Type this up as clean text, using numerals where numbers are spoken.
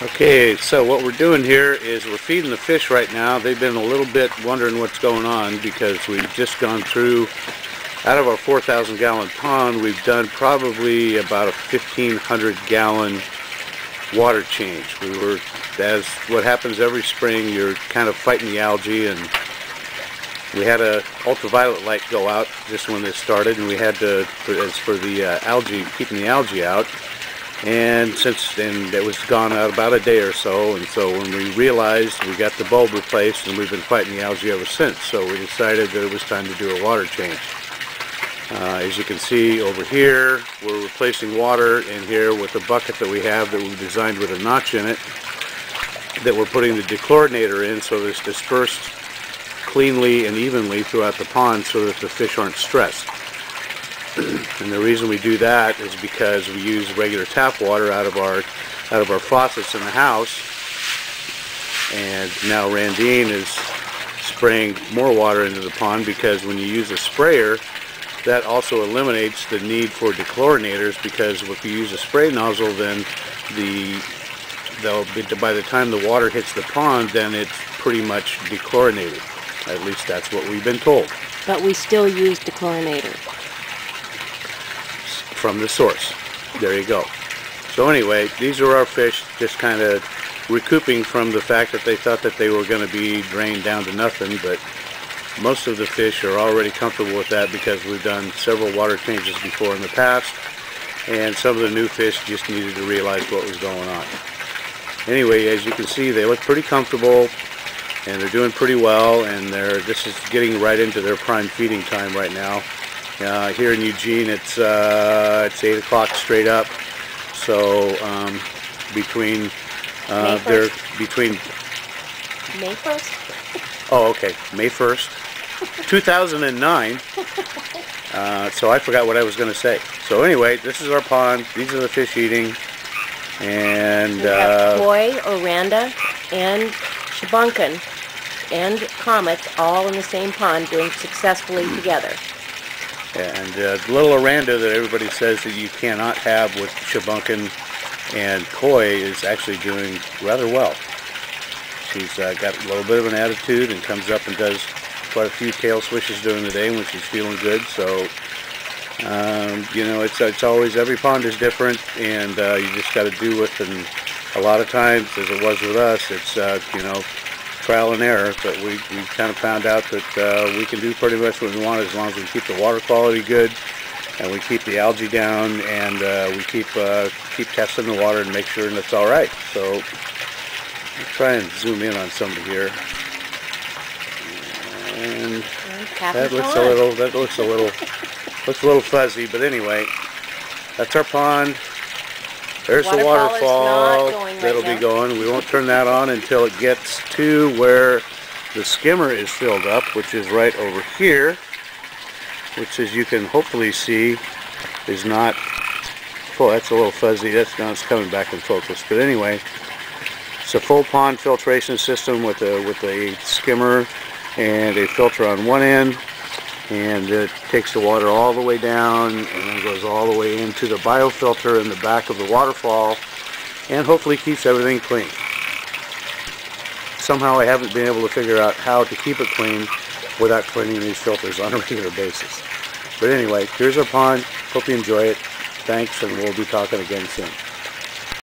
Okay, so what we're doing here is we're feeding the fish right now. They've been a little bit wondering what's going on because we've just gone through, out of our 4,000 gallon pond, we've done probably about a 1,500 gallon water change. As what happens every spring, you're kind of fighting the algae, and we had a ultraviolet light go out just when this started, and we had to, as for the algae, keeping the algae out. And since then, it was gone out about a day or so, and so when we realized, we got the bulb replaced, and we've been fighting the algae ever since. So we decided that it was time to do a water change. As you can see over here, we're replacing water in here with a bucket that we have that we designed with a notch in it, that we're putting the dechlorinator in so that it's dispersed cleanly and evenly throughout the pond so that the fish aren't stressed. And the reason we do that is because we use regular tap water out of our faucets in the house, and now Randine is spraying more water into the pond because when you use a sprayer, that also eliminates the need for dechlorinators, because if you use a spray nozzle, then by the time the water hits the pond, then it's pretty much dechlorinated. At least that's what we've been told. But we still use dechlorinator. From the source. There you go. So anyway, these are our fish just kind of recouping from the fact that they thought that they were going to be drained down to nothing, but most of the fish are already comfortable with that because we've done several water changes before in the past, and some of the new fish just needed to realize what was going on. Anyway, as you can see, they look pretty comfortable and they're doing pretty well, and this is getting right into their prime feeding time right now. Here in Eugene, it's 8 o'clock straight up. So between May 1st? Oh, okay, May 1st, 2009. So I forgot what I was going to say. So anyway, this is our pond. These are the fish eating, and we have koi, oranda, and shabunkin, and comets all in the same pond doing successfully together. And the little oranda that everybody says that you cannot have with shabunkin and koi is actually doing rather well. She's got a little bit of an attitude and comes up and does quite a few tail swishes during the day when she's feeling good. So, you know, it's always, every pond is different, and you just got to do with, and a lot of times, as it was with us, it's, you know, trial and error, but we kind of found out that we can do pretty much what we want as long as we keep the water quality good, and we keep the algae down, and we keep testing the water and make sure that it's all right. So I'll try and zoom in on somebody here, and that looks a little fuzzy, but anyway, that's our pond. There's the waterfall that'll be going. We won't turn that on until it gets to where the skimmer is filled up, which is right over here, which, as you can hopefully see, is not full. That's a little fuzzy. Now it's coming back in focus. But anyway, it's a full pond filtration system with a skimmer and a filter on one end, and it takes the water all the way down and then goes all the way into the biofilter in the back of the waterfall, and hopefully keeps everything clean. Somehow I haven't been able to figure out how to keep it clean without cleaning these filters on a regular basis. But anyway, here's our pond. Hope you enjoy it. Thanks, and we'll be talking again soon.